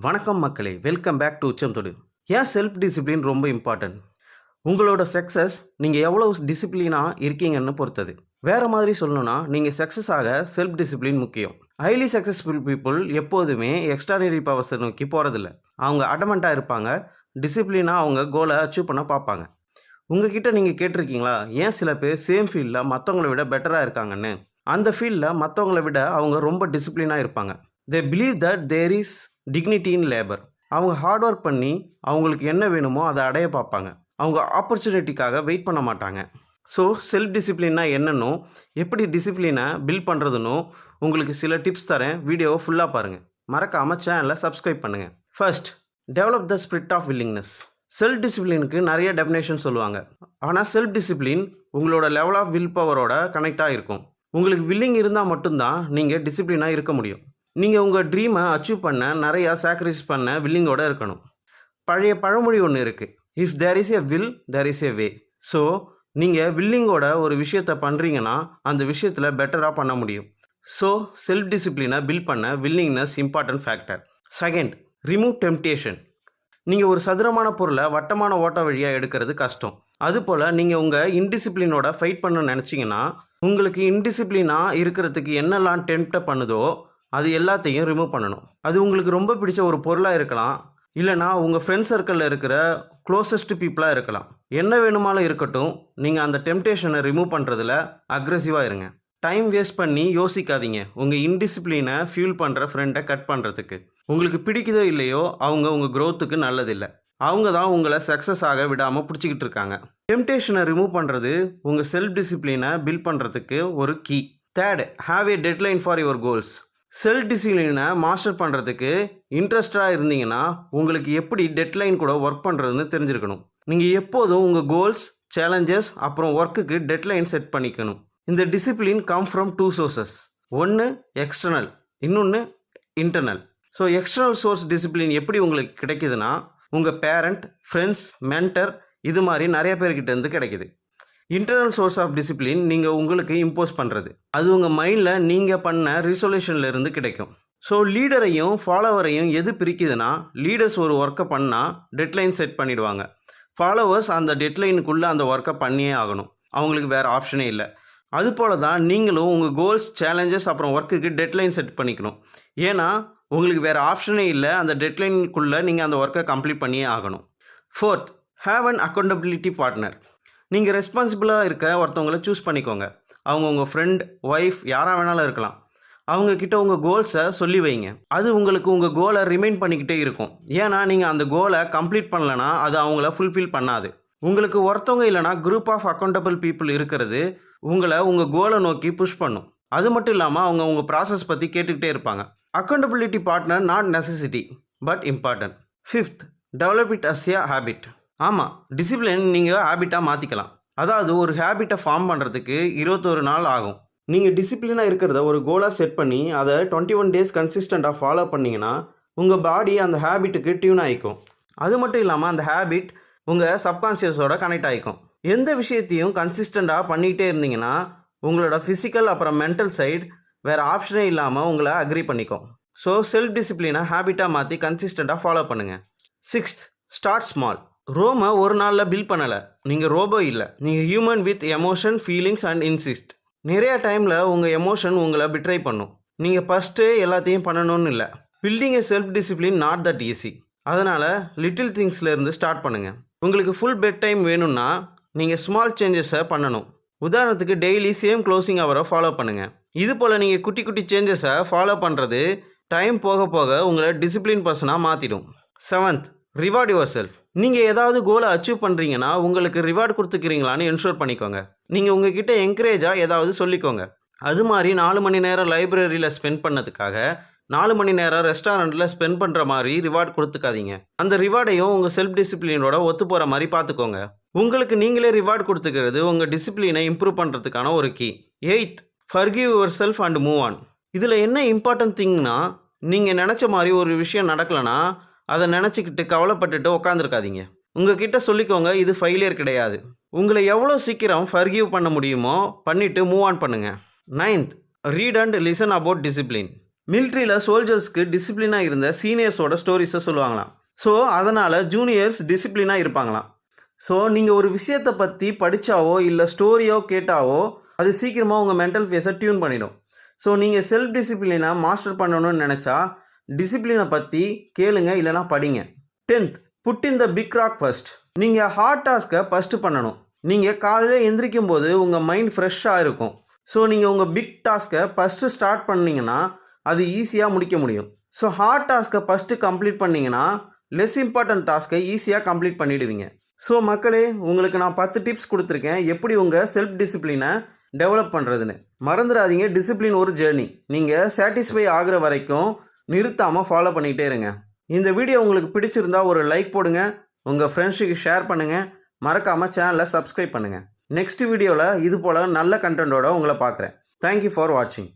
வணக்கம் மக்களே, welcome back to உச்சம் தொடு. ஏன் செல்ஃப் டிசிப்ளின் ரொம்ப இம்பார்ட்டன்ட்? உங்களோட சக்ஸஸ் நீங்கள் எவ்வளோ டிசிப்ளினாக இருக்கீங்கன்னு பொறுத்தது. வேறு மாதிரி சொல்லணும்னா, நீங்கள் சக்ஸஸ் ஆக செல்ஃப் டிசிப்ளின் முக்கியம். ஹைலி சக்ஸஸ்ஃபுல் பீப்புள் எப்போதுமே எக்ஸ்ட்ரானரி பவர்ஸை நோக்கி போகிறதில்ல. அவங்க அடமெண்ட்டாக இருப்பாங்க, டிசிப்ளினாக அவங்க கோலை அச்சீவ் பண்ண பார்ப்பாங்க. உங்ககிட்ட நீங்கள் கேட்டிருக்கீங்களா, ஏன் சில பேர் சேம் ஃபீல்டில் மற்றவங்கள விட பெட்டராக இருக்காங்கன்னு? அந்த ஃபீல்டில் மற்றவங்கள விட அவங்க ரொம்ப டிசிப்ளினாக இருப்பாங்க. They believe that there is dignity in labour. அவங்க ஹார்ட் ஒர்க் பண்ணி அவங்களுக்கு என்ன வேணுமோ அதை அடைய பார்ப்பாங்க. அவங்க ஆப்பர்ச்சுனிட்டிக்காக வெயிட் பண்ண மாட்டாங்க. ஸோ செல்ஃப் டிசிப்ளின்னா என்னன்னோ, எப்படி டிசிப்ளினை பில்ட் பண்ணுறதுன்னோ உங்களுக்கு சில டிப்ஸ் தரேன். வீடியோவை ஃபுல்லாக பாருங்கள். மறக்காமல் சேனலை சப்ஸ்கிரைப் பண்ணுங்கள். First, develop the spirit of willingness. Self டிசிப்ளினுக்கு நிறைய டெஃபினேஷன் சொல்லுவாங்க. ஆனால் செல்ஃப் டிசிப்ளின் உங்களோட லெவல் ஆஃப் வில் பவரோட கனெக்டாக இருக்கும். உங்களுக்கு வில்லிங் இருந்தால் மட்டும்தான் நீங்கள் டிசிப்ளினாக இருக்க முடியும். நீங்கள் உங்கள் ட்ரீமை அச்சீவ் பண்ண நிறையா சாக்ரிஃபைஸ் பண்ண வில்லிங்கோடு இருக்கணும். பழைய பழமொழி ஒன்று இருக்குது, if there is a will there is a way. So நீங்கள் வில்லிங்கோட ஒரு விஷயத்தை பண்ணுறீங்கன்னா அந்த விஷயத்தில் பெட்டராக பண்ண முடியும். ஸோ செல்ஃப் டிசிப்ளினை பில்ட் பண்ண willingness important factor. Second, remove temptation. நீங்கள் ஒரு சதுரமான பொருளை வட்டமான ஓட்ட வழியாக எடுக்கிறது கஷ்டம். அதுபோல் நீங்கள் உங்கள் இன்டிசிப்ளினோட ஃபைட் பண்ண நினச்சிங்கன்னா, உங்களுக்கு இன்டிசிப்ளினாக இருக்கிறதுக்கு என்னெல்லாம் டெம்ப்டை பண்ணுதோ அது எல்லாத்தையும் ரிமூவ் பண்ணணும். அது உங்களுக்கு ரொம்ப பிடிச்ச ஒரு பொருளாக இருக்கலாம், இல்லைனா உங்கள் ஃப்ரெண்ட் சர்க்கிளில் இருக்கிற க்ளோசஸ்ட் பீப்புளாக இருக்கலாம். என்ன வேணுமாலும் இருக்கட்டும், நீங்கள் அந்த டெம்ப்டேஷனை ரிமூவ் பண்ணுறதுல அக்ரெசிவாக இருங்க. டைம் வேஸ்ட் பண்ணி யோசிக்காதீங்க உங்கள் இன்டிசிப்ளினை ஃபியூல் பண்ணுற ஃப்ரெண்டை கட் பண்ணுறதுக்கு. உங்களுக்கு பிடிக்குதோ இல்லையோ அவங்க உங்கள் க்ரோத்துக்கு நல்லதில்லை. அவங்க தான் உங்களை சக்ஸஸ் ஆக விடாமல் பிடிச்சிக்கிட்டு இருக்காங்க. டெம்ப்டேஷனை ரிமூவ் பண்ணுறது உங்கள் செல்ஃப் டிசிப்ளினை பில்ட் பண்ணுறதுக்கு ஒரு key. Third, have a deadline for your goals. Self டிசிப்ளினை மாஸ்டர் பண்ணுறதுக்கு இன்ட்ரெஸ்டாக இருந்தீங்கன்னா உங்களுக்கு எப்படி டெட்லைன் கூட ஒர்க் பண்ணுறதுன்னு தெரிஞ்சிருக்கணும். நீங்கள் எப்போதும் உங்கள் கோல்ஸ், சேலஞ்சஸ் அப்புறம் ஒர்க்குக்கு டெட்லைன் செட் பண்ணிக்கணும். இந்த discipline come from two sources. ஒன்று எக்ஸ்டர்னல், இன்னொன்று internal. So external source discipline எப்படி உங்களுக்கு கிடைக்குதுன்னா, உங்கள் பேரண்ட், ஃப்ரெண்ட்ஸ், மென்டர், இது மாதிரி நிறைய பேர்கிட்டேருந்து கிடைக்குது. இன்டர்னல் சோர்ஸ் ஆஃப் டிசிப்ளின் நீங்கள் உங்களுக்கு இம்போஸ் பண்ணுறது. அது உங்கள் மைண்டில் நீங்கள் பண்ண ரிசொல்யூஷன்லேருந்து கிடைக்கும். ஸோ லீடரையும் ஃபாலோவரையும் எது பிரிக்குதுன்னா, லீடர்ஸ் ஒரு ஒர்க்கை பண்ணால் டெட்லைன் செட் பண்ணிவிடுவாங்க. ஃபாலோவர்ஸ் அந்த டெட்லைனுக்குள்ளே அந்த ஒர்க்கை பண்ணியே ஆகணும், அவங்களுக்கு வேறு ஆப்ஷனே இல்லை. அதுபோல தான் நீங்களும் உங்கள் கோல்ஸ், சேலஞ்சஸ் அப்புறம் ஒர்க்குக்கு டெட்லைன் செட் பண்ணிக்கணும். ஏன்னா உங்களுக்கு வேறு ஆப்ஷனே இல்லை, அந்த டெட்லைனுக்குள்ளே நீங்கள் அந்த ஒர்க்கை கம்ப்ளீட் பண்ணியே ஆகணும். Fourth, have an accountability partner. நீங்கள் ரெஸ்பான்சிபிளாக இருக்க ஒருத்தவங்களை சூஸ் பண்ணிக்கோங்க. அவங்க உங்கள் ஃப்ரெண்ட், ஒய்ஃப், யாராக வேணாலும் இருக்கலாம். அவங்கக்கிட்ட உங்கள் கோல்ஸை சொல்லி வைங்க. அது உங்களுக்கு உங்கள் கோலை ரிமைண்ட் பண்ணிக்கிட்டே இருக்கும். ஏன்னா நீங்கள் அந்த கோலை கம்ப்ளீட் பண்ணலைன்னா அது அவங்கள ஃபுல்ஃபில் பண்ணாது. உங்களுக்கு ஒருத்தவங்க இல்லைனா குரூப் ஆஃப் அக்கௌண்டபிள் பீப்புள் இருக்கிறது உங்களை உங்கள் கோலை நோக்கி புஷ் பண்ணும். அது மட்டும் இல்லாமல் அவங்க உங்கள் ப்ராசஸ் பற்றி கேட்டுக்கிட்டே இருப்பாங்க. Accountability partner not necessity but important. Fifth, develop it as a habit. ஆமாம், டிசிப்ளின் நீங்கள் ஹேபிட்டாக மாற்றிக்கலாம். அதாவது ஒரு ஹேபிட்டை ஃபார்ம் பண்ணுறதுக்கு 21 நாள் ஆகும். நீங்கள் டிசிப்ளினாக இருக்கிறத ஒரு கோலாக செட் பண்ணி அதை 21 டேஸ் கன்சிஸ்டண்ட்டாக ஃபாலோ பண்ணிங்கன்னா உங்கள் பாடி அந்த ஹேபிட்டுக்கு டியூன் ஆகிக்கும். அது மட்டும் இல்லாமல் அந்த ஹேபிட் உங்கள் சப்கான்ஷியஸோட கனெக்ட் ஆகிக்கும். எந்த விஷயத்தையும் கன்சிஸ்டண்ட்டாக பண்ணிக்கிட்டே இருந்தீங்கன்னா உங்களோட ஃபிசிக்கல் அப்புறம் மென்டல் சைடு வேறு ஆப்ஷனே இல்லாமல் உங்களை அக்ரி பண்ணிக்கும். ஸோ செல்ஃப் டிசிப்ளினை ஹேபிட்டாக மாற்றி கன்சிஸ்டண்ட்டாக ஃபாலோ பண்ணுங்கள். Sixth, start small. ரோமை ஒரு நாளில் பில்ட் பண்ணலை, நீங்கள் ரோபோ இல்லை. நீங்கள் human with emotion, feelings and insist. நிறைய டைமில் உங்கள் எமோஷன் உங்களை பிட்ரை பண்ணும். நீங்கள் ஃபஸ்ட்டு எல்லாத்தையும் பண்ணணும்னு இல்லை. Building A self discipline not that easy. அதனால் லிட்டில் திங்ஸ்லேருந்து ஸ்டார்ட் பண்ணுங்கள். உங்களுக்கு ஃபுல் பெட் டைம் வேணும்னா நீங்கள் ஸ்மால் சேஞ்சஸை பண்ணணும். உதாரணத்துக்கு டெய்லி சேம் க்ளோசிங் ஹவரை ஃபாலோ பண்ணுங்கள். இது போல் நீங்கள் குட்டி குட்டி சேஞ்சஸை ஃபாலோ பண்ணுறது டைம் போக போக உங்களை டிசிப்ளின் பர்சனாக மாற்றிடும். Seventh, reward your self. நீங்கள் ஏதாவது கோலை அச்சீவ் பண்ணுறீங்கன்னா உங்களுக்கு ரிவார்டு கொடுத்துக்கிறீங்களான்னு என்ஷூர் பண்ணிக்கோங்க. நீங்கள் உங்ககிட்ட என்கரேஜாக ஏதாவது சொல்லிக்கோங்க. அது மாதிரி 4 மணி நேரம் லைப்ரரியில் ஸ்பெண்ட் பண்ணதுக்காக 4 மணி நேரம் ரெஸ்டாரண்ட்டில் ஸ்பெண்ட் பண்ணுற மாதிரி ரிவார்டு கொடுத்துக்காதீங்க. அந்த ரிவார்டையும் உங்கள் செல்ஃப் டிசிப்ளினோட ஒத்து போகிற மாதிரி பார்த்துக்கோங்க. உங்களுக்கு நீங்களே ரிவார்டு கொடுத்துக்கிறது உங்கள் டிசிப்ளினை இம்ப்ரூவ் பண்ணுறதுக்கான ஒரு key. Eighth, forgive yourself and move on. இதில் என்ன இம்பார்ட்டன்ட் திங்னா, நீங்கள் நினச்ச மாதிரி ஒரு விஷயம் நடக்கலைன்னா அதை நினச்சிக்கிட்டு கவலைப்பட்டுட்டு உட்காந்துருக்காதீங்க. உங்ககிட்ட சொல்லிக்கோங்க, இது ஃபெயிலியர் கிடையாது. உங்களை எவ்வளோ சீக்கிரம் ஃபர்கிவ் பண்ண முடியுமோ பண்ணிவிட்டு மூவ் ஆன் பண்ணுங்கள். Ninth, read and listen about discipline. மிலிட்ரியில் சோல்ஜர்ஸ்க்கு டிசிப்ளினாக இருந்த சீனியர்ஸோட ஸ்டோரிஸை சொல்லுவாங்களாம். ஸோ அதனால் ஜூனியர்ஸ் டிசிப்ளினாக இருப்பாங்களாம். ஸோ நீங்கள் ஒரு விஷயத்தை பற்றி படித்தாவோ இல்லை ஸ்டோரியோ கேட்டாவோ அது சீக்கிரமாக உங்கள் மென்டல் ஃபேஸை டியூன் பண்ணிடும். ஸோ நீங்கள் செல்ஃப் டிசிப்ளினை மாஸ்டர் பண்ணணும்னு நினச்சா டிசிப்ளினை பற்றி கேளுங்க, இல்லைனா படிங்க. 10th, put in the big rock first. நீங்கள் ஹார்ட் டாஸ்க்கை ஃபஸ்ட்டு பண்ணணும். நீங்கள் காலையில் எந்திரிக்கும் போது உங்கள் மைண்ட் ஃப்ரெஷ்ஷாக இருக்கும். ஸோ நீங்கள் உங்கள் பிக் டாஸ்க்கை ஃபஸ்ட்டு ஸ்டார்ட் பண்ணிங்கன்னா அது ஈஸியாக முடிக்க முடியும். ஸோ ஹார்ட் டாஸ்க்கை ஃபஸ்ட்டு கம்ப்ளீட் பண்ணிங்கன்னா லெஸ் இம்பார்ட்டன்ட் டாஸ்க்கை ஈஸியாக கம்ப்ளீட் பண்ணிடுவீங்க. ஸோ மக்களே, உங்களுக்கு நான் 10 டிப்ஸ் கொடுத்துருக்கேன் எப்படி உங்கள் செல்ஃப் டிசிப்ளினை டெவலப் பண்ணுறதுன்னு. மறந்துடாதீங்க, டிசிப்ளின் ஒரு ஜேர்னி. நீங்கள் சாட்டிஸ்ஃபை ஆகிற வரைக்கும் நிறுத்தாமல் ஃபாலோ பண்ணிகிட்டே இருங்க. இந்த வீடியோ உங்களுக்கு பிடிச்சிருந்தா ஒரு லைக் போடுங்க, உங்கள் ஃப்ரெண்ட்ஸுக்கு ஷேர் பண்ணுங்கள், மறக்காமல் சேனலை சப்ஸ்கிரைப் பண்ணுங்கள். நெக்ஸ்ட் வீடியோவில் இது போல் நல்ல கண்டென்ட்டோட உங்களை பார்க்குறேன். தேங்க்யூ ஃபார் வாட்சிங்.